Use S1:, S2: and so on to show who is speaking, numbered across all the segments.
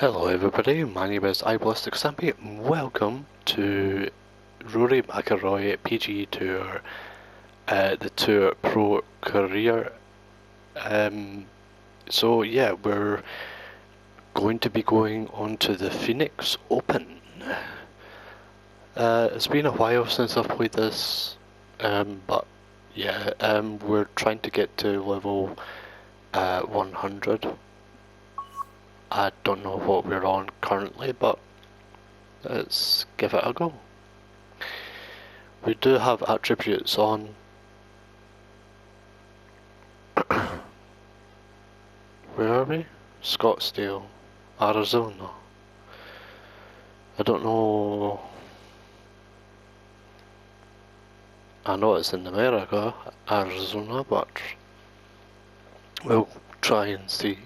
S1: Hello everybody, my name is ibalistickstampy and welcome to Rory McIlroy PGA Tour, the Tour Pro Career. So yeah, we're going to be going on to the Phoenix Open. It's been a while since I've played this, but yeah, we're trying to get to level 100. I don't know what we're on currently, but let's give it a go. We do have attributes on. Where are we? Scottsdale, Arizona. I don't know. I know it's in America, Arizona, but we'll try and see.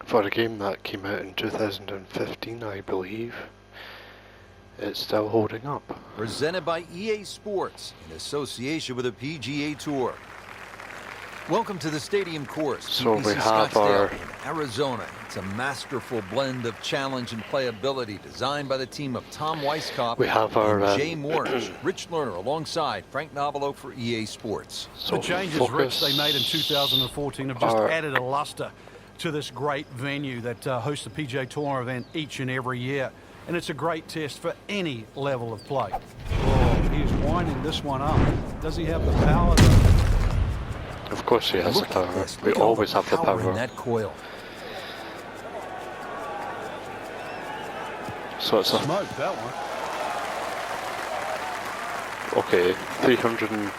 S1: For a game that came out in 2015, I believe, it's still holding up.
S2: Presented by EA Sports in association with the PGA Tour. Welcome to the stadium course.
S1: So we have
S2: Scottsdale in Arizona. It's a masterful blend of challenge and playability designed by the team of Tom Weisskopf and Jay Morris. Rich Lerner alongside Frank Novelo for EA Sports.
S3: So the changes, Rich, they made in 2014 have just added a luster to this great venue that hosts the PGA Tour event each and every year. And it's a great test for any level of play. Oh, he's winding this one up. Does he have the power?
S1: Of course he has the power. We always have the power.
S2: In that coil.
S1: So it's a
S3: smoke, that one.
S1: Okay, 343.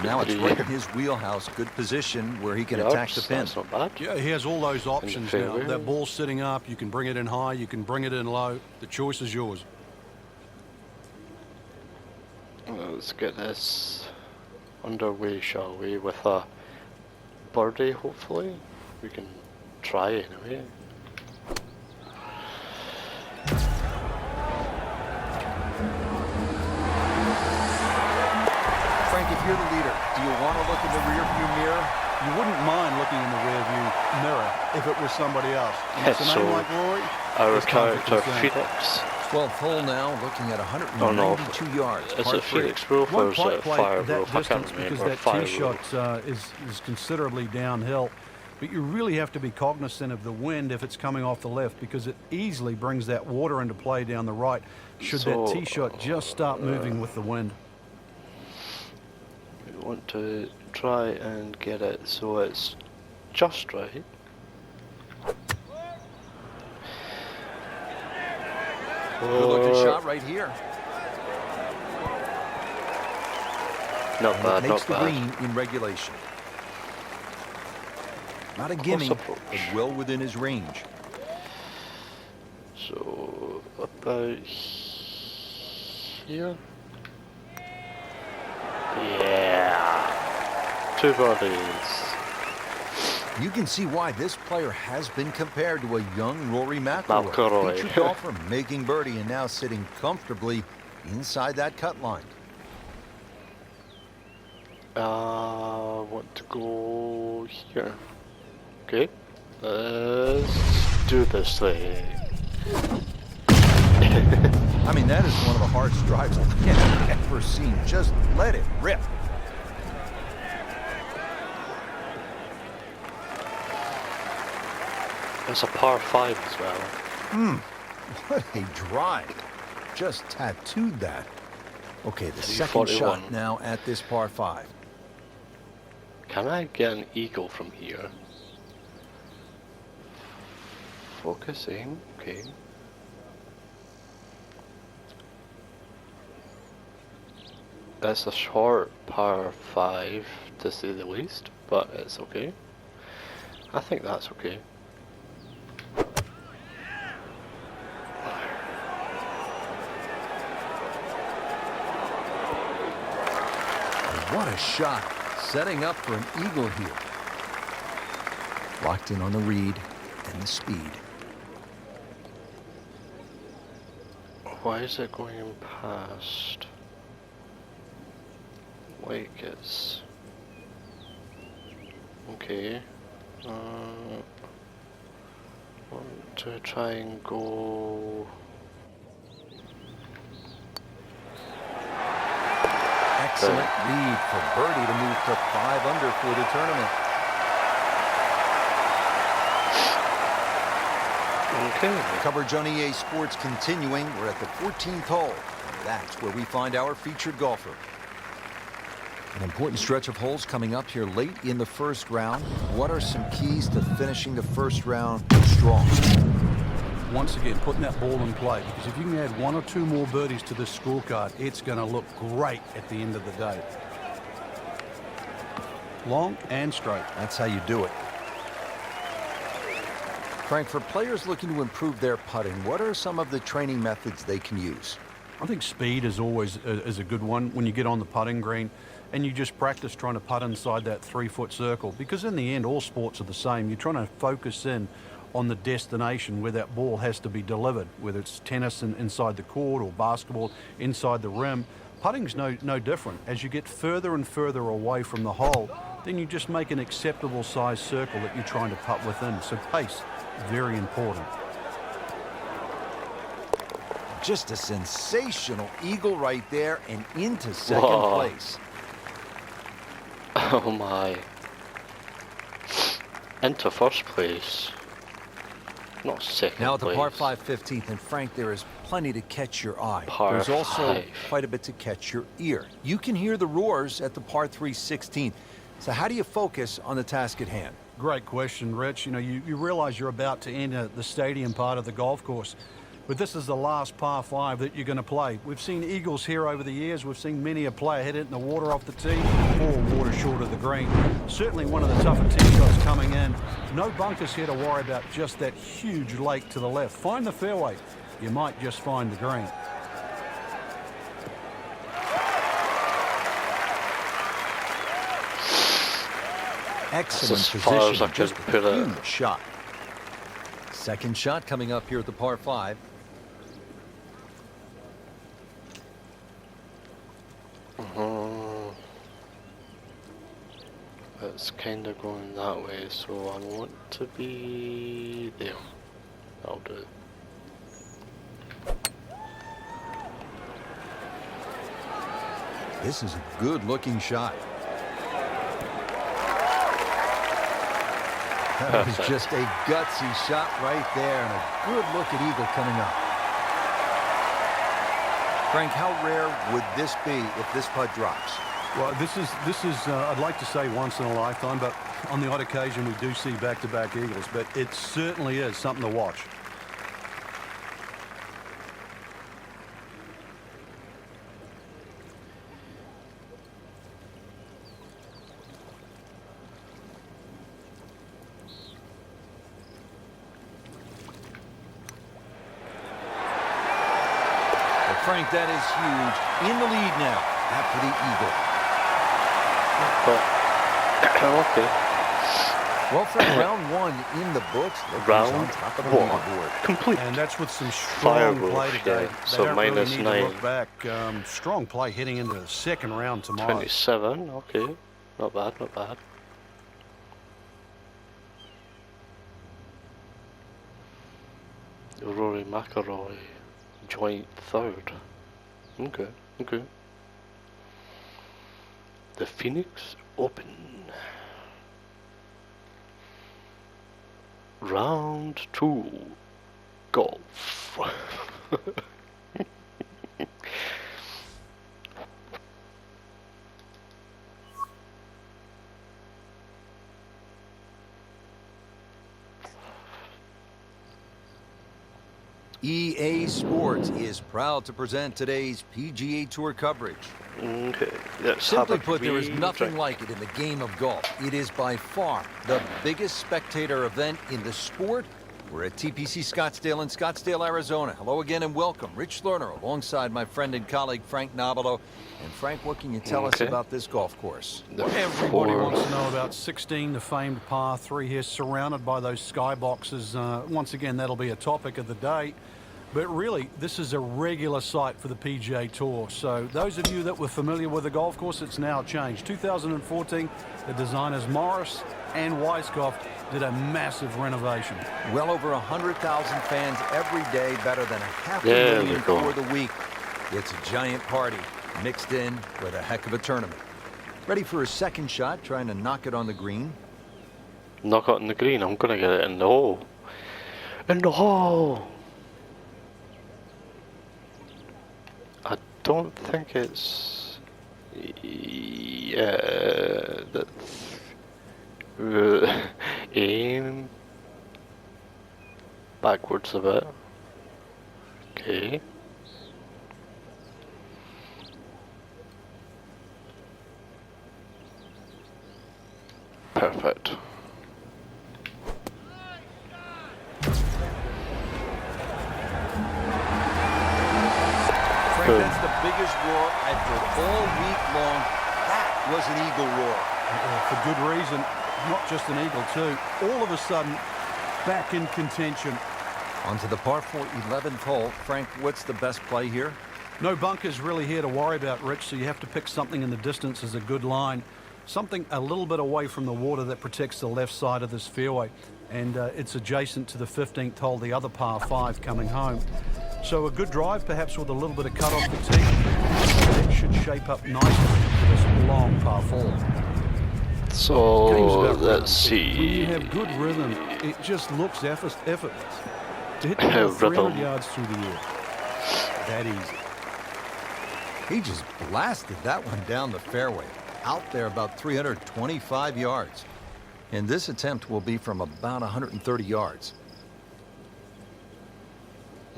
S2: Now it's right in his wheelhouse. Good position where he can attack the pin.
S1: That's not bad.
S3: Yeah, he has all those options now. That ball's sitting up. You can bring it in high. You can bring it in low. The choice is yours.
S1: Let's get this underway, shall we, with a birdie, hopefully. We can try anyway.
S2: Frank, if you're the leader, do you want to look in the rear view mirror?
S3: You wouldn't mind looking in the rear view mirror if it was somebody else. It's a name like Rory.
S1: Our character Phoenix.
S2: 12th hole now, looking at 192 yards.
S1: Is it Phoenix roof or is it fire roof? I can't remember.
S3: Because that tee shot is considerably downhill. But you really have to be cognizant of the wind if it's coming off the left, because it easily brings that water into play down the right should that tee shot just start moving with the wind.
S1: We want to try and get it so it's just right.
S2: Good looking shot right here.
S1: Not bad,
S2: makes
S1: not
S2: the
S1: bad.
S2: green in regulation. Not a gimme, but well within his range.
S1: So about here. Yeah. 2 birdies.
S2: You can see why this player has been compared to a young Rory McIlroy. Featured golfer making birdie and now sitting comfortably inside that cut line.
S1: Want to go here. Okay. Let's do this thing.
S2: I mean, that is one of the hardest drives I've ever seen. Just let it rip.
S1: It's a par 5 as well.
S2: What a drive. Just tattooed that. Okay, the second shot now at this par 5.
S1: Can I get an eagle from here? Focusing, okay. That's a short par 5 to say the least, but it's okay. I think that's okay.
S2: What a shot. Setting up for an eagle here. Locked in on the read and the speed.
S1: Why is it going past? Like it's... Okay. Want to try and go...
S2: Excellent lead for birdie to move to 5 under for the tournament.
S1: Okay.
S2: Coverage on EA Sports continuing. We're at the 14th hole, and that's where we find our featured golfer. An important stretch of holes coming up here late in the first round. What are some keys to finishing the first round strong?
S3: Once again, putting that ball in play, because if you can add 1 or 2 more birdies to this scorecard, it's going to look great at the end of the day. Long and straight.
S2: That's how you do it. Frank, for players looking to improve their putting, what are some of the training methods they can use?
S3: I think speed is always a good one when you get on the putting green and you just practice trying to putt inside that 3-foot circle, because in the end all sports are the same. You're trying to focus in on the destination where that ball has to be delivered, whether it's tennis inside the court or basketball inside the rim. Putting's no different. As you get further and further away from the hole, then you just make an acceptable size circle that you're trying to putt within. So pace, very important.
S2: Just a sensational eagle right there and into second place.
S1: Oh my. Into first place. Not second
S2: Now at the
S1: place.
S2: par 5 15th, and Frank, there is plenty to catch your eye.
S1: Par
S2: There's also
S1: 5.
S2: quite a bit to catch your ear. You can hear the roars at the par 3 16th. So how do you focus on the task at hand?
S3: Great question, Rich. You know, you realize you're about to enter the stadium part of the golf course, but this is the last par 5 that you're going to play. We've seen eagles here over the years. We've seen many a player hit it in the water off the tee or water short of the green. Certainly one of the tougher tee shots coming in. No bunkers here to worry about, just that huge lake to the left. Find the fairway. You might just find the green.
S2: Excellent
S1: That's as far as I
S2: position,
S1: could
S2: just
S1: put
S2: a
S1: it.
S2: huge shot. Second shot coming up here at the par 5.
S1: It's kind of going that way, so I want to be there. I'll do it.
S2: This is a good looking shot. That was just a gutsy shot right there, and a good look at eagle coming up. Frank, how rare would this be if this putt drops?
S3: Well, this is I'd like to say once in a lifetime, but on the odd occasion we do see back-to-back eagles, but it certainly is something to watch.
S2: Frank, that is huge. In the lead now after the eagle.
S1: Okay.
S2: Well, Frank, round 1 in the books.
S1: Round
S2: on top of the
S1: 1
S2: leaderboard.
S1: complete.
S3: And that's with some strong
S1: Fireworks,
S3: play today.
S1: yeah.
S3: They
S1: So
S3: don't really
S1: minus
S3: need
S1: 9.
S3: to look back. Strong play heading into the second round tomorrow.
S1: 27, okay. Not bad, not bad. Rory McIlroy, joint 3rd. Okay, okay. The Phoenix Open. Round 2. Golf.
S2: EA Sports is proud to present today's PGA Tour coverage.
S1: Okay, let's
S2: Simply
S1: have a
S2: put, there is
S1: wee
S2: nothing
S1: drink.
S2: like it in the game of golf. It is by far the biggest spectator event in the sport We're at TPC Scottsdale in Scottsdale, Arizona. Hello again and welcome. Rich Lerner alongside my friend and colleague Frank Nobilo. And Frank, what can you tell us about this golf course?
S3: Everybody wants to know about 16, the famed par 3 here, surrounded by those skyboxes. Once again, that'll be a topic of the day. But really, this is a regular sight for the PGA Tour. So those of you that were familiar with the golf course, it's now changed. 2014, the designers Morris and Weiskopf did a massive renovation.
S2: Well over 100,000 fans every day, better than 500,000 for the week. It's a giant party mixed in with a heck of a tournament. Ready for his second shot, trying to knock it on the green.
S1: Knock it on the green. I'm gonna get it in the hole. In the hole. I don't think it's. Yeah, that's. Aim backwards a bit. Okay. Perfect.
S2: Frank, that's the biggest roar I've heard all week long. That was an eagle roar.
S3: For good reason. Not just an eagle too. All of a sudden, back in contention.
S2: On to the par 4 11th hole. Frank, what's the best play here?
S3: No bunkers really here to worry about, Rich, so you have to pick something in the distance as a good line. Something a little bit away from the water that protects the left side of this fairway. And it's adjacent to the 15th hole, the other par 5 coming home. So a good drive, perhaps with a little bit of cut off the tee. It should shape up nicely for this long par 4.
S1: So let's see.
S3: When you have good rhythm, it just looks effortless. To hit the ball 300 yards through the air, that easy.
S2: He just blasted that one down the fairway, out there about 325 yards. And this attempt will be from about 130 yards.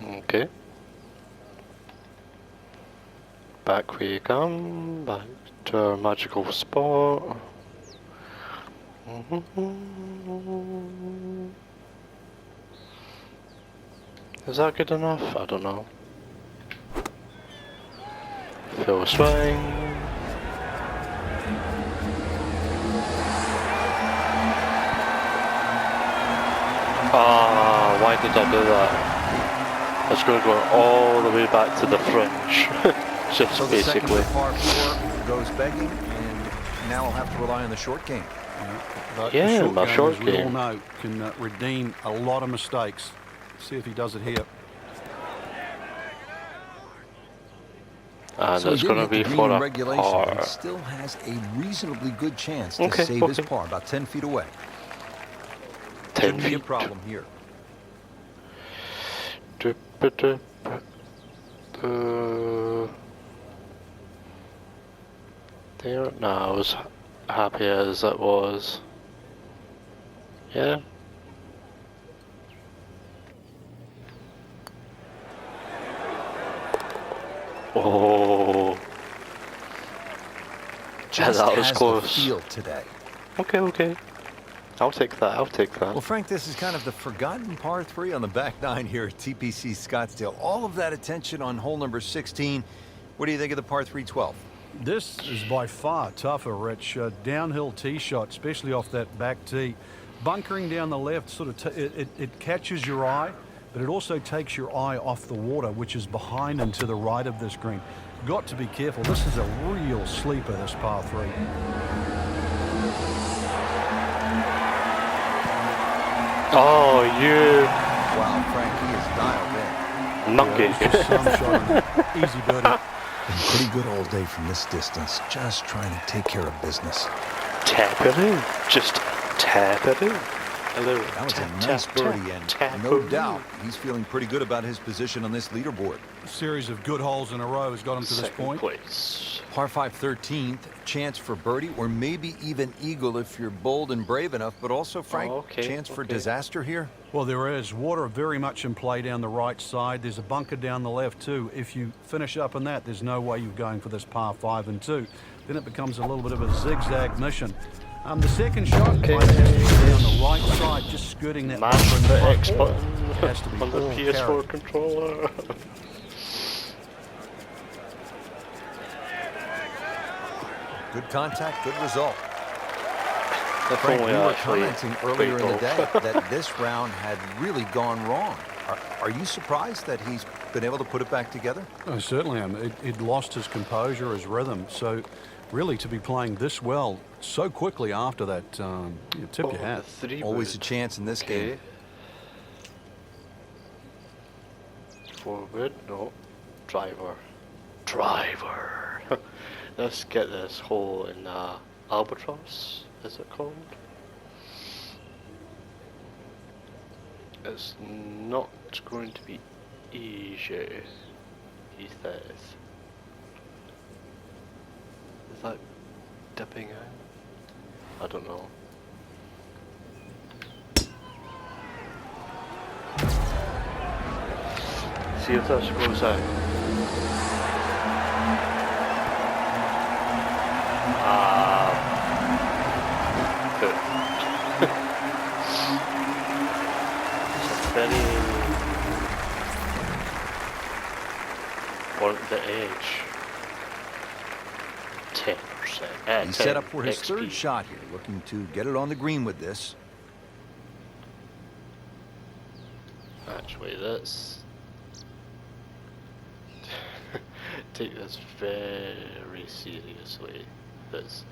S1: Okay. Back we come, back to our magical spot. Is that good enough? I don't know. Full swing. Ah, why did I do that? It's going to go all the way back to the fringe. Just
S2: so
S1: basically.
S2: The second par 4 goes begging, and now we'll have to rely on the short game.
S3: But
S1: yeah,
S3: my
S1: short
S3: game,
S1: game.
S3: we all know, can redeem a lot of mistakes. See if he does it here.
S1: And
S2: so
S1: it's going to be for a par.
S2: He still has a reasonably good chance to save his par, about 10 feet away.
S1: 10 feet.
S2: Be a problem here.
S1: There, no, I was happy as it was. Yeah. Oh.
S2: Just
S1: that was close.
S2: The field today.
S1: Okay. I'll take that.
S2: Well, Frank, this is kind of the forgotten par 3 on the back 9 here at TPC Scottsdale. All of that attention on hole number 16. What do you think of the par 3 12?
S3: This is by far tougher, Rich. Downhill tee shot, especially off that back tee. Bunkering down the left, sort of it catches your eye, but it also takes your eye off the water, which is behind and to the right of this green. Got to be careful. This is a real sleeper, this par 3.
S1: Oh, you.
S2: Wow, Frank, he is dialed in.
S1: Monkey.
S3: Easy birdie.
S2: Been pretty good all day from this distance, just trying to take care of business.
S1: Tap it in. Just tap it in. Hello.
S2: That was a nice birdie, and no doubt he's feeling pretty good about his position on this leaderboard.
S3: A series of good holes in a row has got him to this point.
S1: Place.
S2: Par 5 13th, chance for birdie or maybe even eagle if you're bold and brave enough, but also, Frank, chance for disaster here?
S3: Well, there is. Water very much in play down the right side. There's a bunker down the left too. If you finish up in that, there's no way you're going for this par 5 and 2. Then it becomes a little bit of a zigzag mission. The second shot might just be on the right side, just skirting that
S1: Mash the X
S3: ball.
S1: button
S3: Has to be
S1: on the
S3: all
S1: PS4
S3: carry.
S1: controller.
S2: Good contact, good result.
S1: If
S2: Frank,
S1: only
S2: we were
S1: actually
S2: commenting earlier in the
S1: played
S2: day
S1: golf.
S2: that this round had really gone wrong. Are you surprised that he's been able to put it back together?
S3: I certainly am. He'd lost his composure, his rhythm. So really to be playing this well so quickly after that, you tip your hat.
S2: Always a chance in this game.
S1: Forward, no. Driver. Let's get this hole in Albatross, is it called? It's not going to be easy, he says. Is that dipping out? I don't know. See if that goes out. Good. It's a very on the edge. 10%.
S2: He's set up for his third shot here, looking to get it on the green with this.
S1: Actually, let's take this very seriously. Let's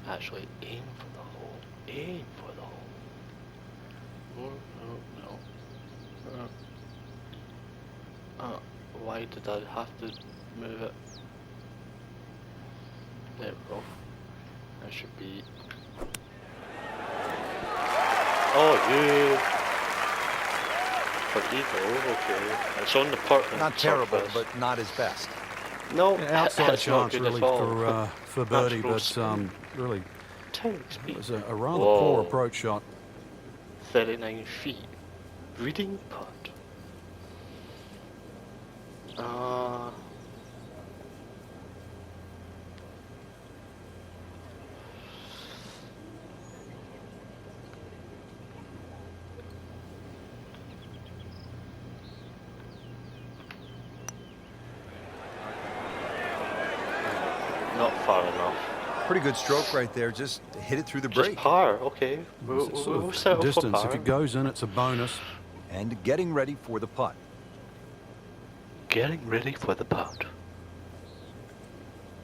S1: actually aim for the hole. Aim for the hole. No. Why did I have to move it? There we go. That should be. Oh, yeah. For eagle, okay. It's on the Portland.
S2: Not terrible,
S1: surface.
S2: but not his best.
S1: No,
S3: Yeah, outside
S1: it's not
S3: chance
S1: good
S3: really
S1: at all.
S3: for birdie,
S1: Natural
S3: but
S1: speed.
S3: really
S1: Tank speed.
S3: it was a rather
S1: Whoa.
S3: poor approach shot.
S1: 39 feet. Reading putt. Not far enough.
S2: Pretty good stroke right there. Just hit it through the
S1: Just
S2: break.
S1: par, okay. We'll settle for
S3: Distance.
S1: par.
S3: If it goes in, it's a bonus.
S2: And getting ready for the putt.
S1: Getting ready for the putt.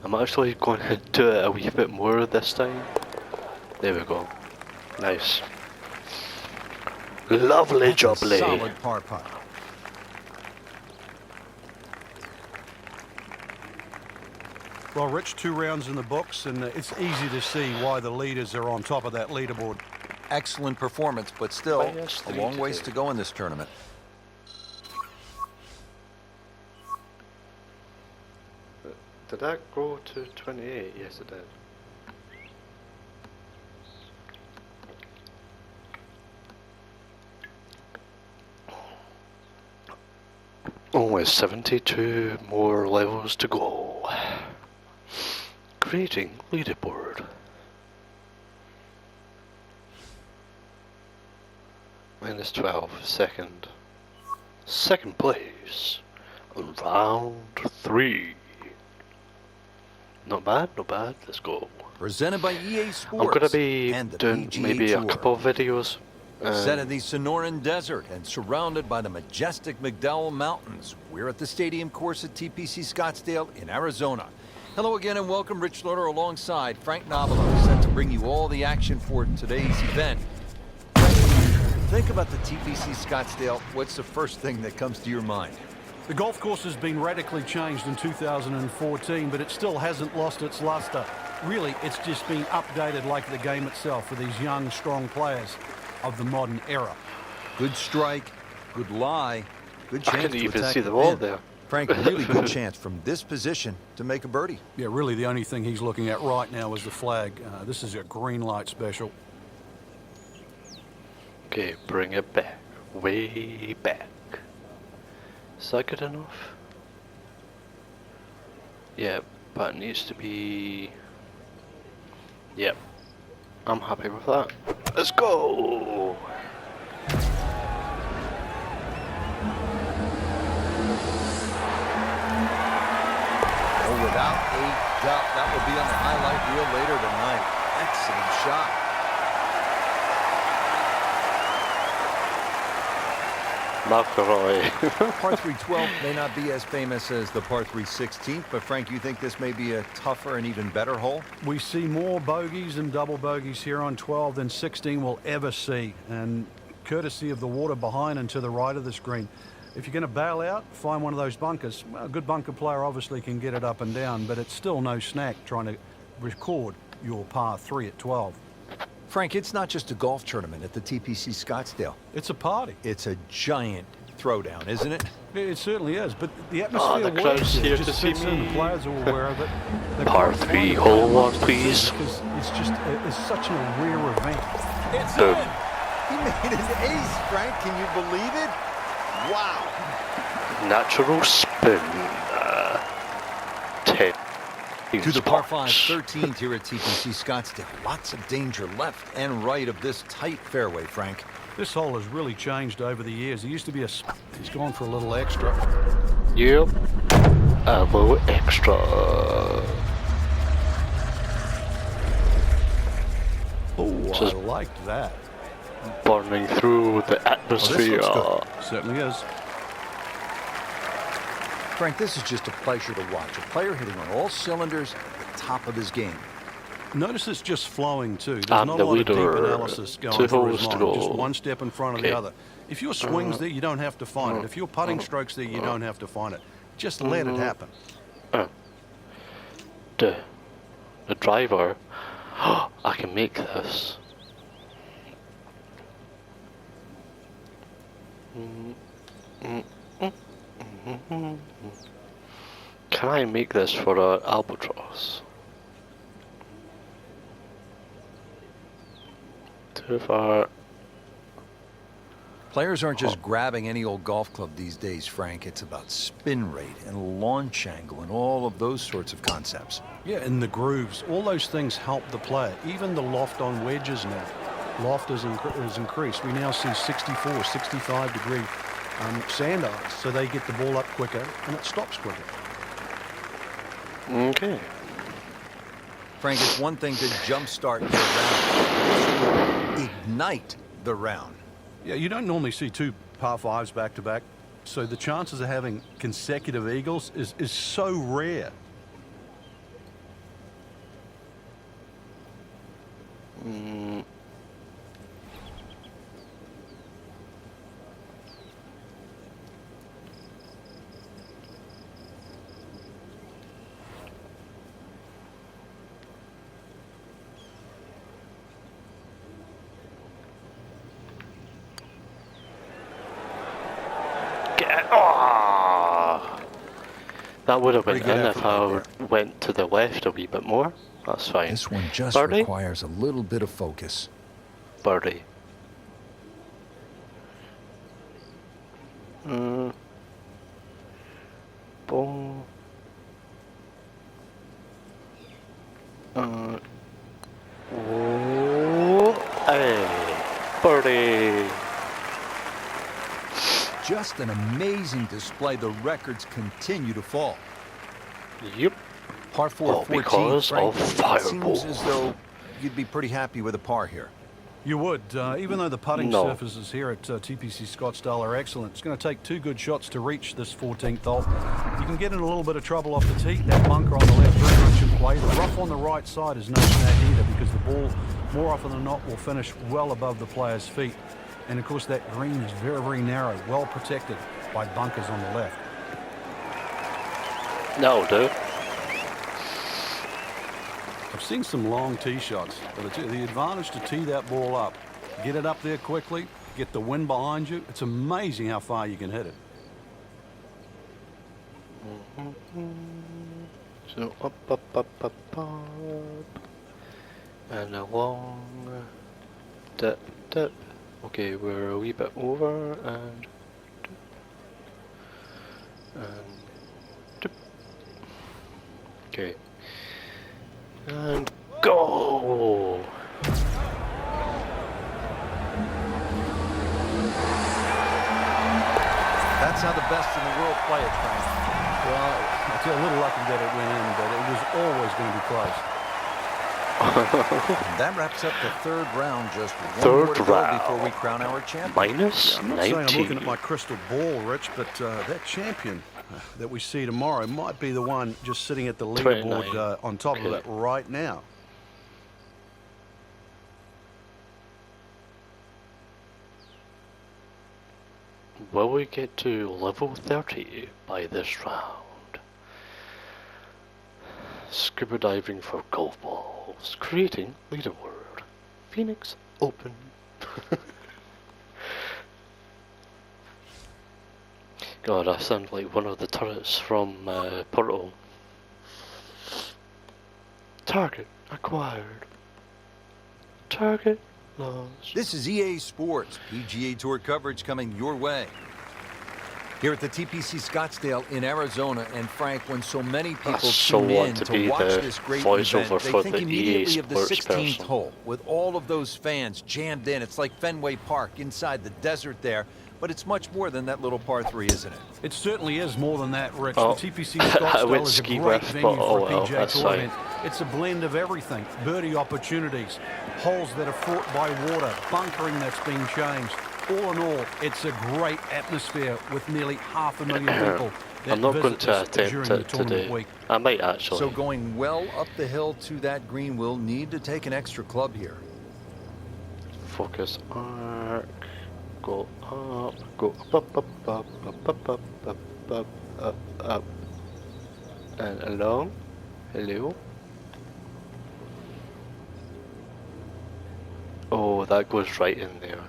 S1: I'm actually going to do it a wee bit more this time. There we go. Nice. Lovely
S2: That's a
S1: jubbly.
S2: solid par putt.
S3: Well, Rich, 2 rounds in the books, and it's easy to see why the leaders are on top of that leaderboard.
S2: Excellent performance, but still
S1: Minus
S2: a
S1: 3
S2: long ways
S1: today.
S2: to go in this tournament.
S1: Did that go to 28? Yes, it did. Only 72 more levels to go. Creating leaderboard. Minus 12, second. Second place. Round 3. Not bad, not bad. Let's go.
S2: Presented by EA Sports.
S1: I'm gonna be
S2: and the
S1: doing
S2: PGA
S1: maybe a
S2: Tour.
S1: couple of videos.
S2: Set in the Sonoran Desert and surrounded by the majestic McDowell Mountains. We're at the stadium course at TPC Scottsdale in Arizona. Hello again and welcome. Rich Lerner alongside Frank Nobilo, set to bring you all the action for today's event. Think about the TPC Scottsdale. What's the first thing that comes to your mind?
S3: The golf course has been radically changed in 2014, but it still hasn't lost its luster. Really, it's just been updated like the game itself for these young, strong players of the modern era.
S2: Good strike, good lie, good chance
S1: I couldn't
S2: to
S1: even
S2: attack
S1: see the
S2: the
S1: ball
S2: pin.
S1: there.
S2: Frank, really good chance from this position to make a birdie.
S3: Yeah, really the only thing he's looking at right now is the flag. This is a green light special.
S1: Okay, bring it back. Way back. Is that good enough? Yeah, but it needs to be... Yep. I'm happy with that. Let's go!
S2: Oh, without a doubt, that will be on the highlight reel later tonight. Excellent shot.
S1: macilroy.
S2: Par 312 may not be as famous as the par 316, but Frank, you think this may be a tougher and even better hole?
S3: We see more bogeys and double bogeys here on 12 than 16 will ever see, and courtesy of the water behind and to the right of this green. If you're going to bail out, find one of those bunkers. Well, a good bunker player obviously can get it up and down, but it's still no snack trying to record your par 3 at 12.
S2: Frank, it's not just a golf tournament at the TPC Scottsdale.
S3: It's a party.
S2: It's a giant throwdown, isn't it?
S3: It certainly is, but the atmosphere
S1: the crowd's here to
S3: just
S1: see
S3: fits in.
S1: me.
S3: The players are aware of it.
S1: Par 3, hole 1, please.
S3: Because it's such a rare event.
S2: It's
S1: Boom.
S2: in! He made an ace, Frank. Can you believe it? Wow.
S1: Natural spin. 10.
S2: To the par 5 13th here at TPC Scottsdale. Lots of danger left and right of this tight fairway, Frank.
S3: This hole has really changed over the years. It used to be he's gone for a little extra.
S1: Yep. A little extra.
S3: Oh,
S1: Just
S3: I liked that.
S1: burning through the atmosphere.
S3: Oh, certainly is.
S2: Frank, this is just a pleasure to watch. A player hitting on all cylinders at the top of his game.
S3: Notice it's just flowing too. There's
S1: I'm
S3: not
S1: the
S3: a lot of deep
S1: leader.
S3: analysis
S1: 2
S3: going through his
S1: holes to
S3: mind. Just
S1: go.
S3: one step in front of the other. If your swing's there, you don't have to find it. If your putting stroke's there, you don't have to find it. Just let it happen.
S1: The driver. I can make this. Can I make this for an albatross? Too far.
S2: Players aren't just grabbing any old golf club these days, Frank. It's about spin rate and launch angle and all of those sorts of concepts.
S3: Yeah, and the grooves. All those things help the player. Even the loft on wedges now. Loft has increased. We now see 64, 65 degree sand eyes, so they get the ball up quicker and it stops quicker.
S1: Okay.
S2: Frank, it's one thing to jumpstart your round. Ignite the round.
S3: Yeah, you don't normally see 2 par 5s back to back, so the chances of having consecutive eagles is so rare.
S1: That would have been
S2: Pretty good
S1: in if
S2: effort
S1: I
S2: right
S1: went to the left a wee bit more. That's fine.
S2: This one just
S1: Birdie?
S2: requires a little bit of focus.
S1: Birdie. Boom. Oh, hey, birdie.
S2: Just an amazing display. The records continue to fall.
S1: Yep.
S2: Par 4
S1: All
S2: 14.
S1: because
S2: Frank,
S1: of
S2: it
S1: Fireball.
S2: seems as though you'd be pretty happy with a par here.
S3: You would, even though the putting
S1: No.
S3: surfaces here at TPC Scottsdale are excellent. It's going to take 2 good shots to reach this 14th hole. You can get in a little bit of trouble off the tee. That bunker on the left very much in play. The rough on the right side is no snag either, because the ball, more often than not, will finish well above the player's feet. And of course, that green is very, very narrow, well protected by bunkers on the left.
S1: That'll do.
S3: I've seen some long tee shots, but it's the advantage to tee that ball up, get it up there quickly, get the wind behind you. It's amazing how far you can hit it.
S1: So up, and a long dip. Okay, we're a wee bit over and dip. Okay, and go.
S2: best in the world play it, Frank.
S3: Well, I feel a little lucky that it went in, but it was always going to be close.
S2: And that wraps up the third round. Just one more to go before we crown our champion.
S1: Minus
S3: I'm not
S1: 19.
S3: saying I'm looking at my crystal ball, Rich, but that champion that we see tomorrow might be the one just sitting at the leaderboard on top of it right now.
S1: Will we get to level 30 by this round? Scuba diving for golf balls. Creating leaderboard. Phoenix Open. God, I sound like one of the turrets from Portal. Target acquired. Target lost.
S2: This is EA Sports, PGA Tour coverage coming your way. Here at the TPC Scottsdale in Arizona, and Frank, when so many people tune in to watch this great event, they think immediately of the 16th hole, with all of those fans jammed in. It's like Fenway Park inside the desert there, but it's much more than that little par 3, isn't it?
S3: It certainly is more than that, Rich.
S1: Oh.
S3: The TPC Scottsdale is a great venue for a PGA Tour
S1: fine.
S3: event. It's a blend of everything. Birdie opportunities, holes that are fought by water, bunkering that's been changed. All in all, it's a great atmosphere with nearly 500,000 people that
S1: I'm not going
S3: visit
S1: to
S3: this
S1: attempt
S3: during the
S1: it
S3: tournament
S1: today.
S3: week.
S1: I might actually.
S2: So going well up the hill to that green, we'll need to take an extra club here.
S1: Focus arc. Go up. Go up, up, up, up, up, up, up, up, up, up. And along. Hello. Oh, that goes right in there.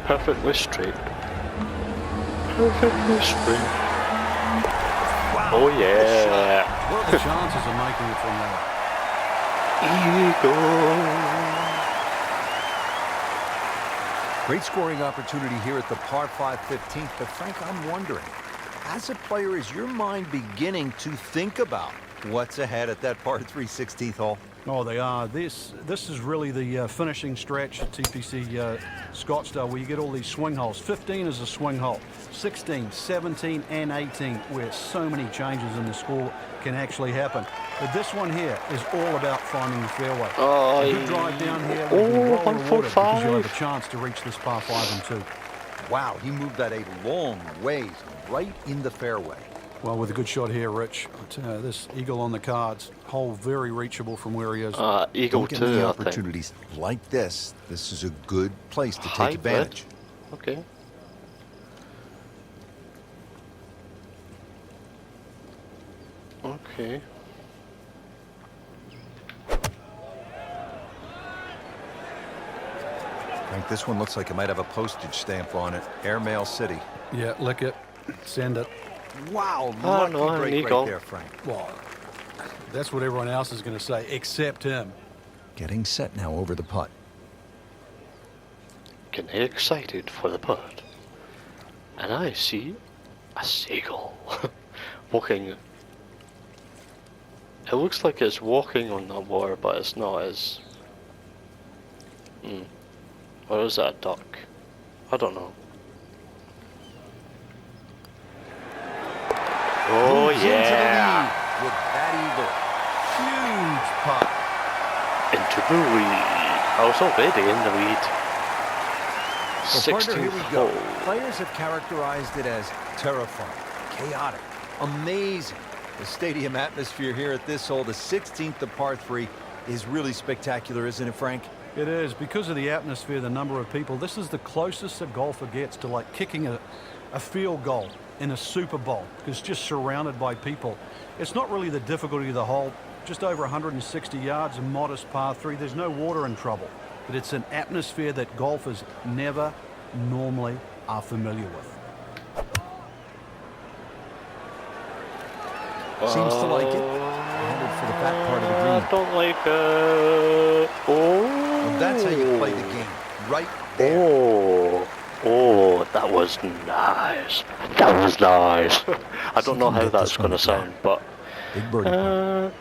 S1: Perfectly straight. Perfectly straight.
S2: Wow.
S1: Oh yeah.
S3: What are the chances of making it from there?
S1: Eagle.
S2: Great scoring opportunity here at the par 5 15th, but Frank, I'm wondering, as a player, is your mind beginning to think about what's ahead at that par 3 16th hole?
S3: Oh, they are. This is really the finishing stretch at TPC Scottsdale, where you get all these swing holes. 15 is a swing hole. 16, 17, and 18, where so many changes in the score can actually happen. But this one here is all about finding the fairway.
S1: Oh,
S3: a good drive down here will be well rewarded because you'll have a chance to reach this par 5 and 2.
S2: Wow, he moved that a long ways right in the fairway.
S3: Well, with a good shot here, Rich. This eagle on the cards. Hole very reachable from where he is.
S1: Eagle
S2: Don't get
S1: too,
S2: many
S1: I
S2: opportunities
S1: think.
S2: like this. This is a good place to take
S1: Hybrid.
S2: advantage.
S1: Okay. Okay.
S2: Frank, this one looks like it might have a postage stamp on it. Airmail City.
S3: Yeah, lick it. Send it.
S2: Wow,
S1: Oh,
S2: lucky
S1: no,
S2: break
S1: Eagle.
S2: right there, Frank.
S3: Well, that's what everyone else is going to say, except him.
S2: Getting set now over the putt.
S1: Getting excited for the putt. And I see a seagull walking. It looks like it's walking on the water, but it's not. It's. Or is that a duck? I don't know. Oh
S2: Moves into the
S1: yeah!
S2: lead with that eagle. Huge putt.
S1: Into the lead. I was already in the lead.
S2: Well, partner, here we
S1: 16th
S2: go.
S1: hole.
S2: Players have characterized it as terrifying, chaotic, amazing. The stadium atmosphere here at this hole, the 16th, the par 3, is really spectacular, isn't it, Frank?
S3: It is. Because of the atmosphere, the number of people, this is the closest a golfer gets to like kicking a field goal in a Super Bowl, because it's just surrounded by people. It's not really the difficulty of the hole. Just over 160 yards, a modest par 3. There's no water in trouble. But it's an atmosphere that golfers never normally are familiar with.
S2: Seems to like it. Headed for the back part of the
S1: I
S2: green.
S1: don't like it. Oh.
S2: Well, that's how you play the game. Right there.
S1: Oh, that was nice. That was nice. I don't know how that's going to sound, but.
S2: Big birdie putt.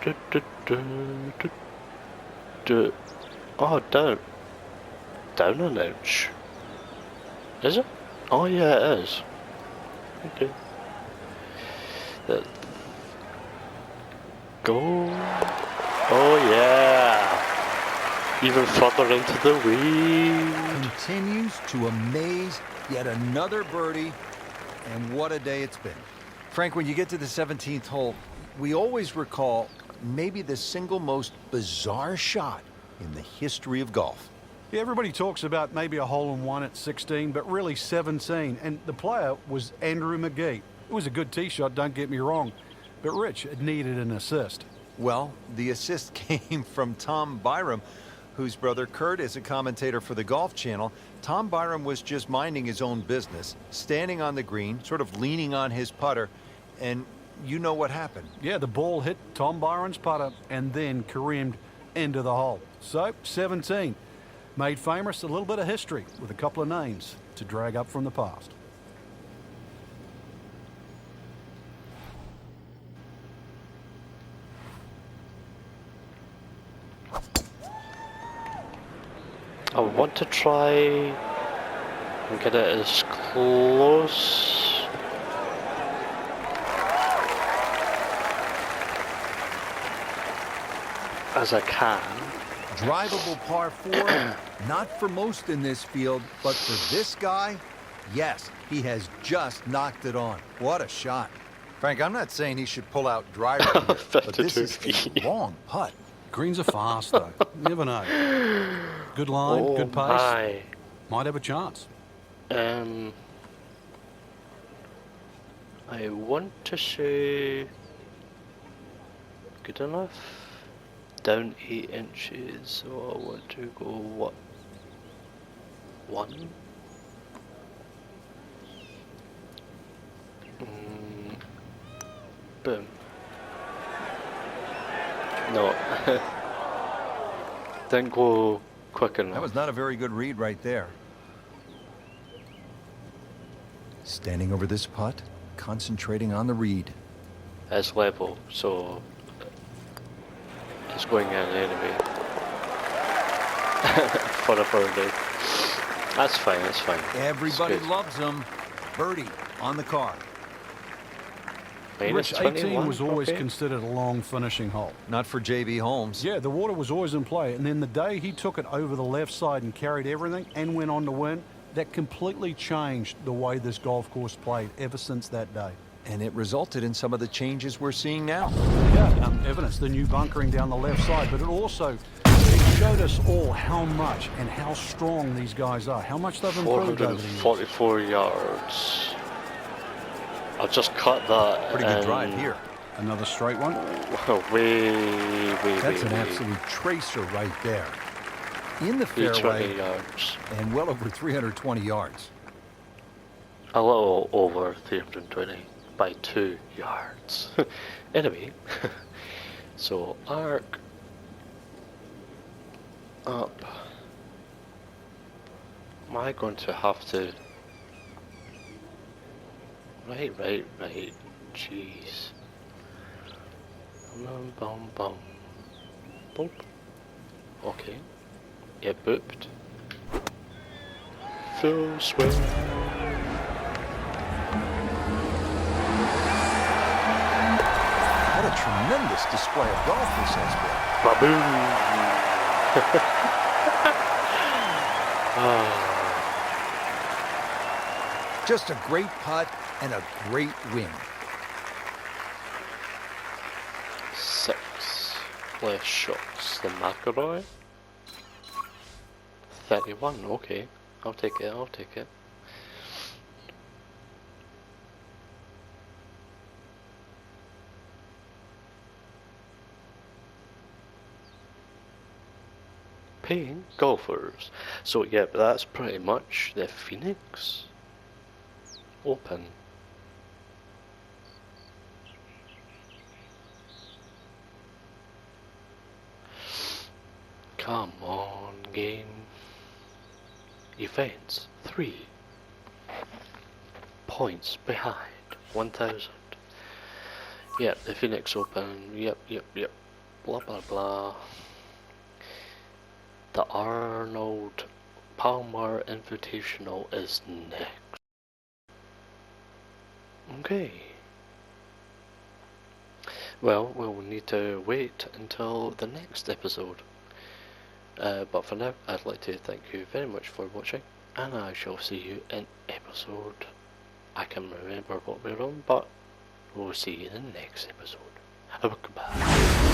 S1: Oh, down an inch. Is it? Oh yeah, it is. Okay. Go. Oh yeah. Even further into the weed.
S2: Continues to amaze. Yet another birdie. And what a day it's been. Frank, when you get to the 17th hole, we always recall maybe the single most bizarre shot in the history of golf.
S3: Yeah, everybody talks about maybe a hole-in-one at 16, but really 17. And the player was Andrew McGee. It was a good tee shot, don't get me wrong. But Rich, it needed an assist.
S2: Well, the assist came from Tom Byram, whose brother Kurt is a commentator for the Golf Channel. Tom Byram was just minding his own business, standing on the green, sort of leaning on his putter, and you know what happened.
S3: Yeah, the ball hit Tom Byram's putter and then careened into the hole. So, 17. Made famous a little bit of history with a couple of names to drag up from the past.
S1: I want to try and get it as close as I can.
S2: Drivable par 4, not for most in this field, but for this guy, yes, he has just knocked it on. What a shot. Frank, I'm not saying he should pull out driver here, but this is a long putt.
S3: Greens are fast, though. You never know. Good line, good pace.
S1: My.
S3: Might have a chance.
S1: I want to say good enough. Down 8 inches, so I want to go what? 1? Boom. No. Didn't go quick enough.
S2: That was not a very good read right there. Standing over this putt, concentrating on the read.
S1: It's level, so it's going in anyway. For a birdie. That's fine, that's fine.
S2: Everybody loves him. Birdie on the card.
S3: Rich, 18 was always considered a long finishing hole.
S2: Not for J.B. Holmes.
S3: Yeah, the water was always in play. And then the day he took it over the left side and carried everything and went on to win, that completely changed the way this golf course played ever since that day.
S2: And it resulted in some of the changes we're seeing now.
S3: Yeah, evidence, the new bunkering down the left side, but it also showed us all how much and how strong these guys are, how much they've improved over the years.
S1: 444 yards. I'll just cut that.
S2: Pretty good drive here.
S3: Another straight one.
S2: That's an absolute tracer right there. In the fairway,
S1: yards.
S2: And well over 320 yards.
S1: A little over 320 by 2 yards. Anyway, so arc up. Am I going to have to? Right. Jeez. Boom. Boop. Okay. Yeah, booped. Full swing.
S2: What a tremendous display of golf this has been.
S1: Baboom!
S2: Just a great putt and a great win.
S1: 6 less shots than McIlroy. 31, okay. I'll take it. Paying golfers. So yeah, that's pretty much the Phoenix Open. Come on, game. Events 3 points behind 1,000. Yep, the Phoenix Open. Yep. Blah blah blah. The Arnold Palmer Invitational is next. Okay. Well, we'll need to wait until the next episode. But for now, I'd like to thank you very much for watching, and I shall see you in episode... I can't remember what we're on, but we'll see you in the next episode. Goodbye.